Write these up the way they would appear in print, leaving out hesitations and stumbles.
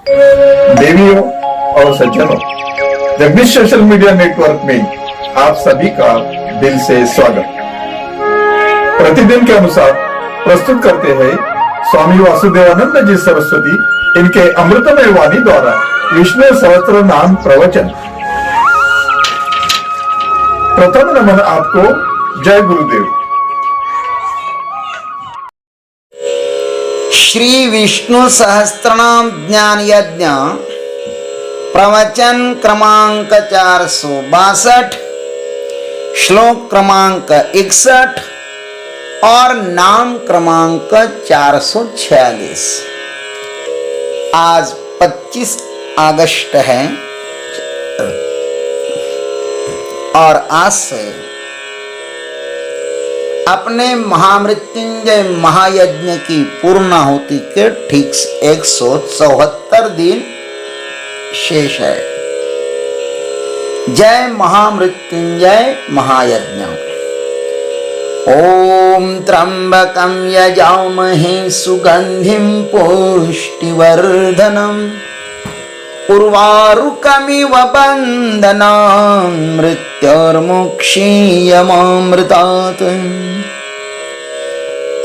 देवियों और सज्जनों, जगदीश सोशल मीडिया नेटवर्क में आप सभी का दिल से स्वागत। प्रतिदिन के अनुसार प्रस्तुत करते हैं स्वामी वासुदेवानंद जी सरस्वती इनके अमृतमय वाणी द्वारा विष्णु सहस्त्र नाम प्रवचन। प्रथम नमन आपको। जय गुरुदेव। श्री विष्णु सहस्त्रनाम ज्ञान यज्ञ प्रवचन क्रमांक 462, श्लोक क्रमांक 61 और नाम क्रमांक 446। आज 25 अगस्त है और आज से अपने महामृत्युंजय महायज्ञ की पूर्णाहुति के ठीक 174 दिन शेष है। जय महामृत्युंजय महायज्ञ। ओम त्र्यंबकं यजामहे सुगंधिं पुष्टिवर्धनम् उर्वारुकमिव बन्धनान् मृत्योर्मुक्षीयमामृतात्।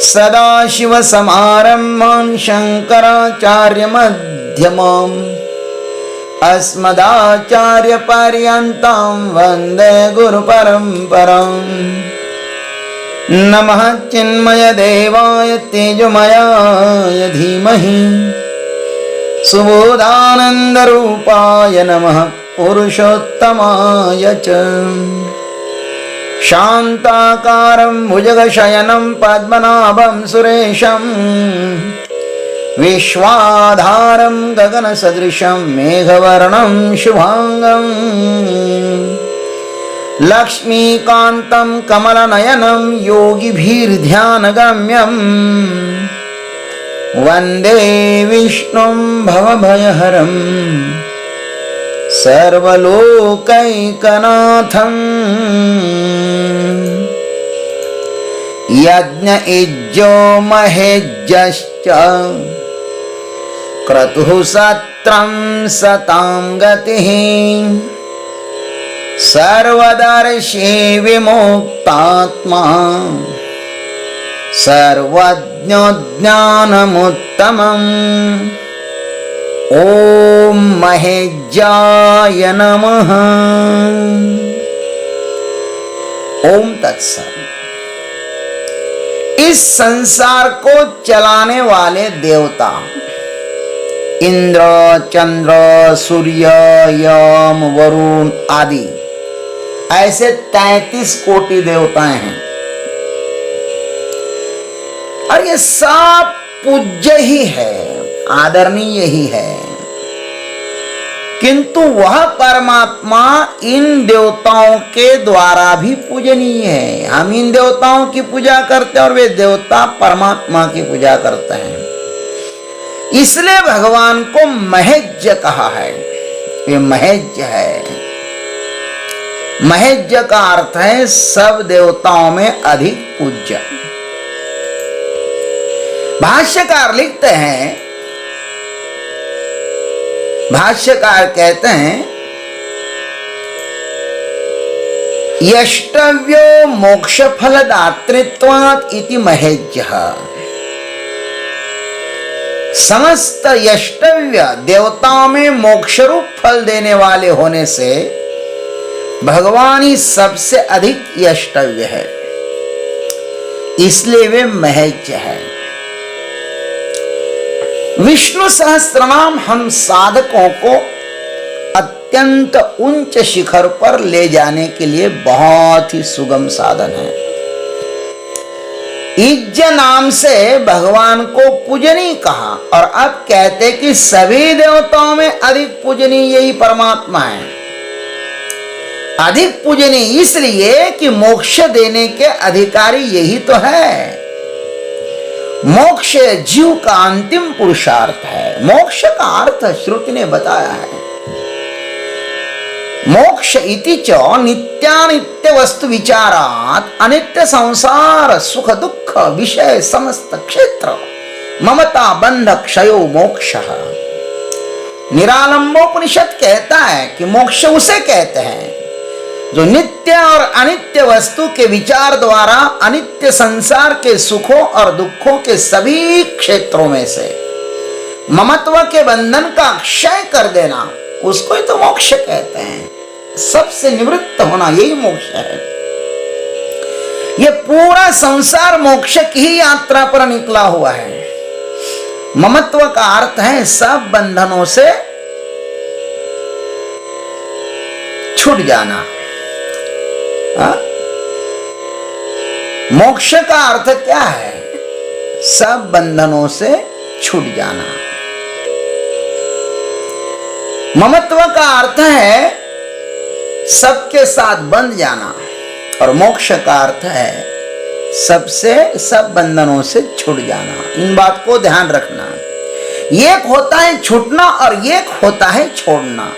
सदाशिवसमारम्भान् शङ्कराचार्यमध्यमाम् अस्मदाचार्यपर्यन्तां वन्दे गुरुपरम्पराम्। नमः चिन्मयदेवाय तेजोमयाय धीमहि सुबोधानन्दरूपाय नमः पुरुषोत्तमाय च। शान्ताकारं भुजगशयनं पद्मनाभं सुरेशं विश्वाधारं गगनसदृशं मेघवर्णं शुभांगं लक्ष्मीकान्तं कमलनयनं योगिभिर्ध्यानगम्यं वन्दे विष्णुं भवभयहरं सर्वलोकैकनाथं। यज्ञ इज्जो महेज्यश्च क्रतुः सत्रं सतां गतिः सर्वदर्शी विमुक्तात्मा सर्वज्ञो ज्ञानमुत्तमम्। ओम महेज्याय नमः। ओम तत्सत्। इस संसार को चलाने वाले देवता इंद्र, चंद्र, सूर्य, यम, वरुण आदि ऐसे 33 कोटि देवताएं हैं और ये सब पूज्य ही है, आदरणीय ही है। किंतु वह परमात्मा इन देवताओं के द्वारा भी पूजनीय है। हम इन देवताओं की पूजा करते हैं और वे देवता परमात्मा की पूजा करते हैं। इसलिए भगवान को महेज्य कहा है। ये महेज्य है। महेज्य का अर्थ है सब देवताओं में अधिक पूज्य। भाष्यकार लिखते हैं, भाष्यकार कहते हैं यष्टव्यो मोक्ष फलदातृत्वात् इति महेज्यः। समस्त यष्टव्य देवताओं में मोक्ष रूप फल देने वाले होने से भगवान ही सबसे अधिक यष्टव्य है, इसलिए वे महेज्य है। विष्णु सहस्त्रनाम हम साधकों को अत्यंत उच्च शिखर पर ले जाने के लिए बहुत ही सुगम साधन है। इज्ज नाम से भगवान को पूजनीय कहा और अब कहते कि सभी देवताओं में अधिक पूजनीय यही परमात्मा है। अधिक पूजनीय इसलिए कि मोक्ष देने के अधिकारी यही तो है। मोक्ष जीव का अंतिम पुरुषार्थ है। मोक्ष का अर्थ श्रुति ने बताया है। मोक्ष इति च नित्यानित्य वस्तु विचारात अनित्य संसार सुख दुख विषय समस्त क्षेत्र ममता बंध क्षयो मोक्षः। निरालंबोपनिषद कहता है कि मोक्ष उसे कहते हैं जो नित्य और अनित्य वस्तु के विचार द्वारा अनित्य संसार के सुखों और दुखों के सभी क्षेत्रों में से ममत्व के बंधन का क्षय कर देना, उसको ही तो मोक्ष कहते हैं। सबसे निवृत्त होना, यही मोक्ष है। ये पूरा संसार मोक्ष की ही यात्रा पर निकला हुआ है। ममत्व का अर्थ है सब बंधनों से छूट जाना। मोक्ष का अर्थ क्या है? सब बंधनों से छूट जाना। ममत्व का अर्थ है सबके साथ बंध जाना, और मोक्ष का अर्थ है सबसे, सब बंधनों से छूट जाना। इन बात को ध्यान रखना। एक होता है छूटना और एक होता है छोड़ना।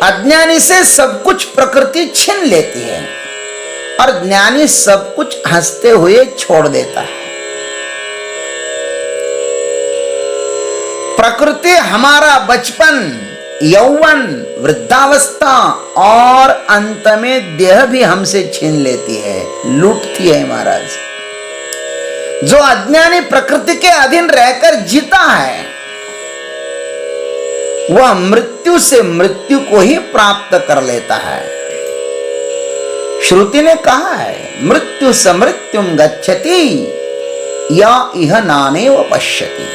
अज्ञानी से सब कुछ प्रकृति छीन लेती है और ज्ञानी सब कुछ हंसते हुए छोड़ देता है। प्रकृति हमारा बचपन, यौवन, वृद्धावस्था और अंत में देह भी हमसे छीन लेती है, लूटती है महाराज। जो अज्ञानी प्रकृति के अधीन रहकर जीता है, वह मृत्यु से मृत्यु को ही प्राप्त कर लेता है। श्रुति ने कहा है, मृत्यु से मृत्युम गच्छति या इह नानेव पश्यति।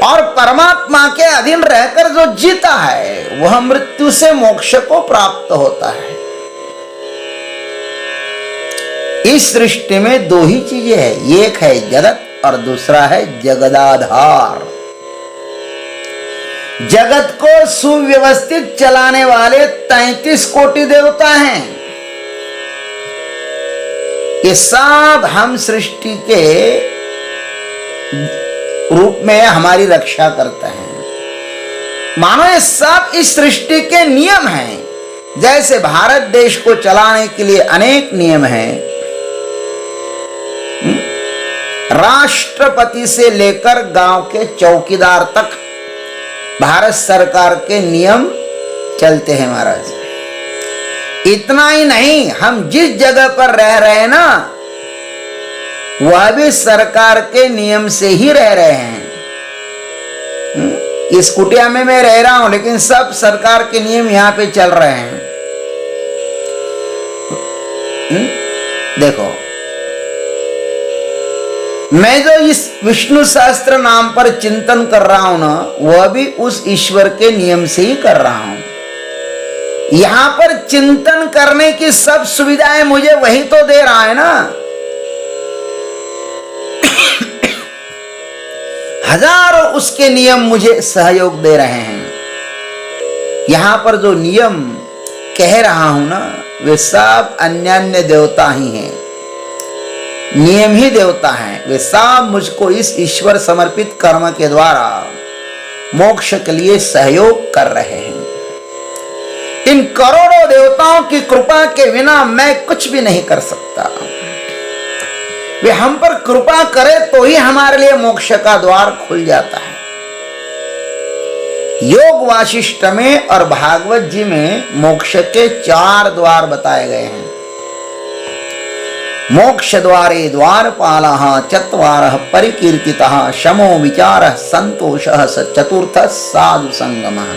और परमात्मा के अधीन रहकर जो जीता है, वह मृत्यु से मोक्ष को प्राप्त होता है। इस सृष्टि में दो ही चीजें हैं, एक है जगत और दूसरा है जगदाधार। जगत को सुव्यवस्थित चलाने वाले 33 कोटि देवता हैं। ये सब हम सृष्टि के रूप में हमारी रक्षा करते हैं। मानो ये सब इस सृष्टि के नियम हैं। जैसे भारत देश को चलाने के लिए अनेक नियम हैं, राष्ट्रपति से लेकर गांव के चौकीदार तक भारत सरकार के नियम चलते हैं महाराज। इतना ही नहीं, हम जिस जगह पर रह रहे हैं ना, वह भी सरकार के नियम से ही रह रहे हैं। इस कुटिया में मैं रह रहा हूं, लेकिन सब सरकार के नियम यहां पे चल रहे हैं। देखो, मैं जो इस विष्णु सहस्त्र नाम पर चिंतन कर रहा हूं ना, वह भी उस ईश्वर के नियम से ही कर रहा हूं। यहां पर चिंतन करने की सब सुविधाएं मुझे वही तो दे रहा है ना। हजारों उसके नियम मुझे सहयोग दे रहे हैं। यहां पर जो नियम कह रहा हूं ना, वे सब अन्य देवता ही हैं। नियम ही देवता हैं। वे सब मुझको इस ईश्वर समर्पित कर्म के द्वारा मोक्ष के लिए सहयोग कर रहे हैं। इन करोड़ों देवताओं की कृपा के बिना मैं कुछ भी नहीं कर सकता। वे हम पर कृपा करे तो ही हमारे लिए मोक्ष का द्वार खुल जाता है। योग वासिष्ठ में और भागवत जी में मोक्ष के 4 द्वार बताए गए हैं। मोक्ष द्वारे द्वारपालः चत्वारः परिकीर्तितः शमो विचारः संतोषः चतुर्थः साधु संगमः।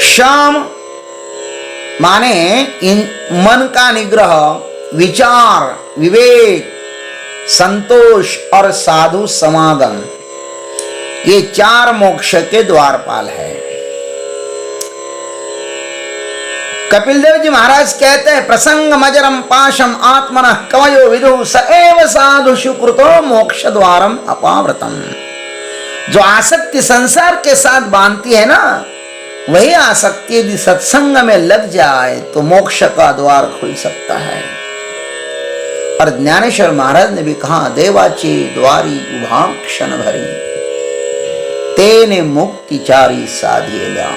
शम माने इन मन का निग्रह, विचार, विवेक, संतोष और साधु समागम, ये 4 मोक्ष के द्वारपाल है। कपिल देव जी महाराज कहते हैं, प्रसंग मजरम पाशम आत्मनः कवयो विदु स एव साधु सुकृतो मोक्ष द्वारम अपावृतम। जो आसक्ति संसार के साथ बांधती है ना, वही आसक्ति यदि सत्संग में लग जाए तो मोक्ष का द्वार खुल सकता है। और ज्ञानेश्वर महाराज ने भी कहा, देवाची द्वारी उभाक्षण भरी तेने मुक्ति चारी साधिएगा।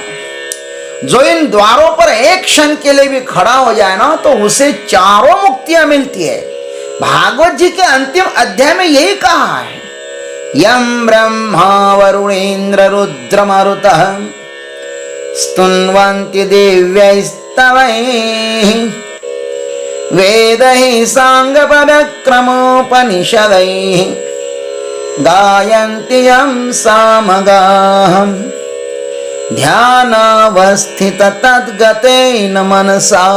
जो इन द्वारों पर एक क्षण के लिए भी खड़ा हो जाए ना, तो उसे चारों मुक्तियां मिलती है। भागवत जी के अंतिम अध्याय में यही कहा है, यं ब्रह्मा वरुणेन्द्र रुद्रमरुतः स्तुन्वन्ति दिव्यैस्तवैः वेदैः साङ्गपदक्रमोपनिषदैः गायन्ति यं सामगाः ध्यानावस्थित तद्गतेन मनसा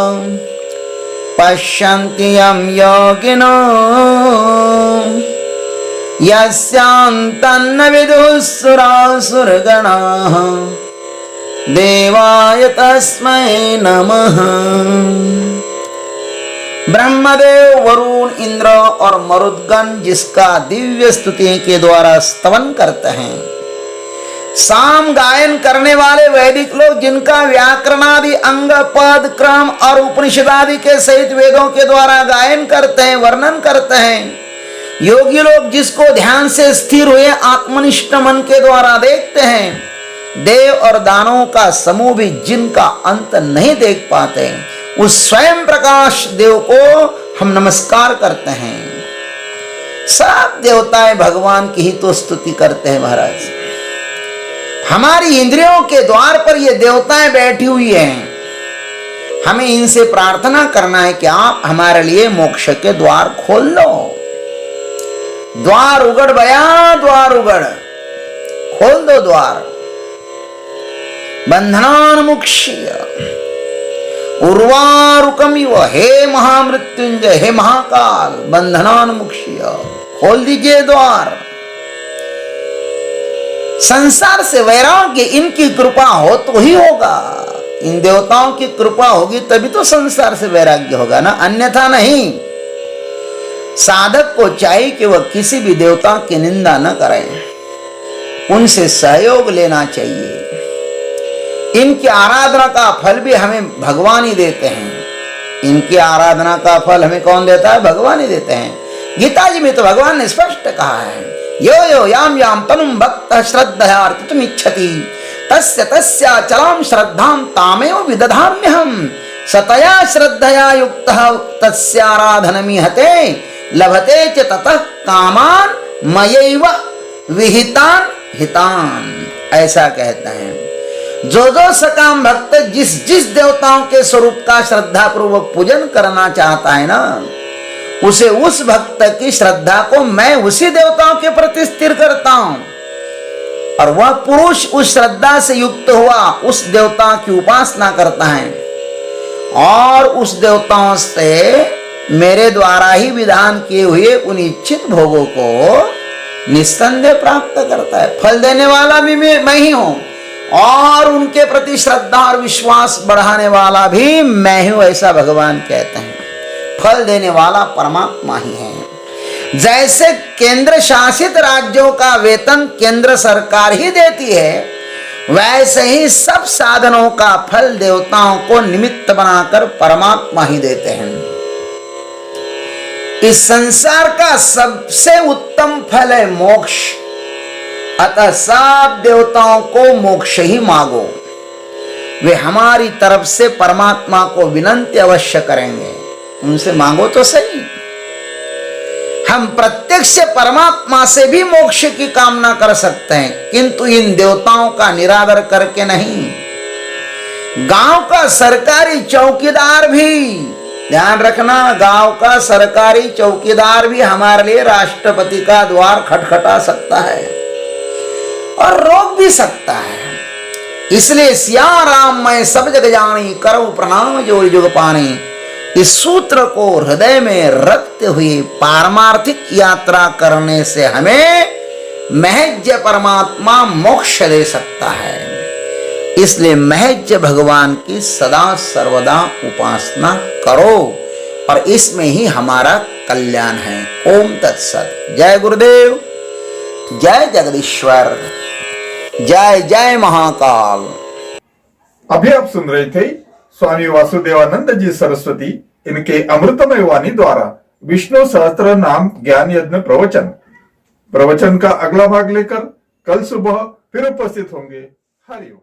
पश्यन्ति यं योगिनो यस्यान्तन्न विदुः सुरासुरगणाः देवाय तस्मै नमः। ब्रह्मदेव, वरुण, इंद्र और मरुदगण जिसका दिव्य स्तुति के द्वारा स्तवन करते हैं, साम गायन करने वाले वैदिक लोग जिनका व्याकरणादि अंग पद क्रम और उपनिषदादि के सहित वेदों के द्वारा गायन करते हैं, वर्णन करते हैं, योगी लोग जिसको ध्यान से स्थिर हुए आत्मनिष्ठ मन के द्वारा देखते हैं, देव और दानवों का समूह भी जिनका अंत नहीं देख पाते, उस स्वयं प्रकाश देव को हम नमस्कार करते हैं। सब देवताएं भगवान की ही तो स्तुति करते हैं महाराज। हमारी इंद्रियों के द्वार पर ये देवताएं बैठी हुई हैं, हमें इनसे प्रार्थना करना है कि आप हमारे लिए मोक्ष के द्वार खोल लो। द्वार उगड़ बया, द्वार उगड़, खोल दो द्वार। बंधनान्मुक्ष्य उर्वारुकमिव, हे महामृत्युंजय, हे महाकाल, बंधनान्मुक्ष्य, खोल दीजिए द्वार। संसार से वैराग्य इनकी कृपा हो तो ही होगा, इन देवताओं की कृपा होगी तभी तो संसार से वैराग्य होगा ना, अन्यथा नहीं। साधक को चाहिए कि वह किसी भी देवता की निंदा न करे, उनसे सहयोग लेना चाहिए। इनकी आराधना का फल भी हमें भगवान ही देते हैं। इनकी आराधना का फल हमें कौन देता है? भगवान ही देते हैं। गीता जी में तो भगवान ने स्पष्ट कहा है, यो यो याम याम तनुम भक्तः श्रद्धया अर्चितुमिच्छति तस्य तस्याचलां श्रद्धां तामेव विदधाम्यहम् सतया श्रद्धया युक्तः तस्याराधनमिहते लभते च ततः कामान मयैव विहितान हितान। ऐसा कहते हैं। जो जो सकाम भक्त जिस जिस देवताओं के स्वरूप का श्रद्धा पूर्वक पूजन करना चाहता है ना, उसे उस भक्त की श्रद्धा को मैं उसी देवताओं के प्रति स्थिर करता हूं, और वह पुरुष उस श्रद्धा से युक्त हुआ उस देवता की उपासना करता है और उस देवताओं से मेरे द्वारा ही विधान किए हुए उन इच्छित भोगों को निस्संदेह प्राप्त करता है। फल देने वाला भी मैं ही हूं और उनके प्रति श्रद्धा और विश्वास बढ़ाने वाला भी मैं हूं, ऐसा भगवान कहते हैं। फल देने वाला परमात्मा ही है। जैसे केंद्र शासित राज्यों का वेतन केंद्र सरकार ही देती है, वैसे ही सब साधनों का फल देवताओं को निमित्त बनाकर परमात्मा ही देते हैं। इस संसार का सबसे उत्तम फल है मोक्ष, अतः सब देवताओं को मोक्ष ही मांगो। वे हमारी तरफ से परमात्मा को विनंती अवश्य करेंगे, उनसे मांगो तो सही। हम प्रत्यक्ष परमात्मा से भी मोक्ष की कामना कर सकते हैं, किंतु इन देवताओं का निरादर करके नहीं। गांव का सरकारी चौकीदार भी, ध्यान रखना, गांव का सरकारी चौकीदार भी हमारे लिए राष्ट्रपति का द्वार खटखटा सकता है और रोक भी सकता है। इसलिए सिया राम मैं सब जग जानी करो प्रणाम जोर जुग पानी, इस सूत्र को हृदय में रखते हुए पारमार्थिक यात्रा करने से हमें महज परमात्मा मोक्ष दे सकता है। इसलिए महज भगवान की सदा सर्वदा उपासना करो और इसमें ही हमारा कल्याण है। ओम तत्सत। जय गुरुदेव, जय जगदीश्वर, जय जय महाकाल। अभी आप सुन रहे थे स्वामी वासुदेवानंद जी सरस्वती इनके अमृतमय वाणी द्वारा विष्णु सहस्त्र नाम ज्ञान यज्ञ प्रवचन का अगला भाग लेकर कल सुबह फिर उपस्थित होंगे। हरिओम।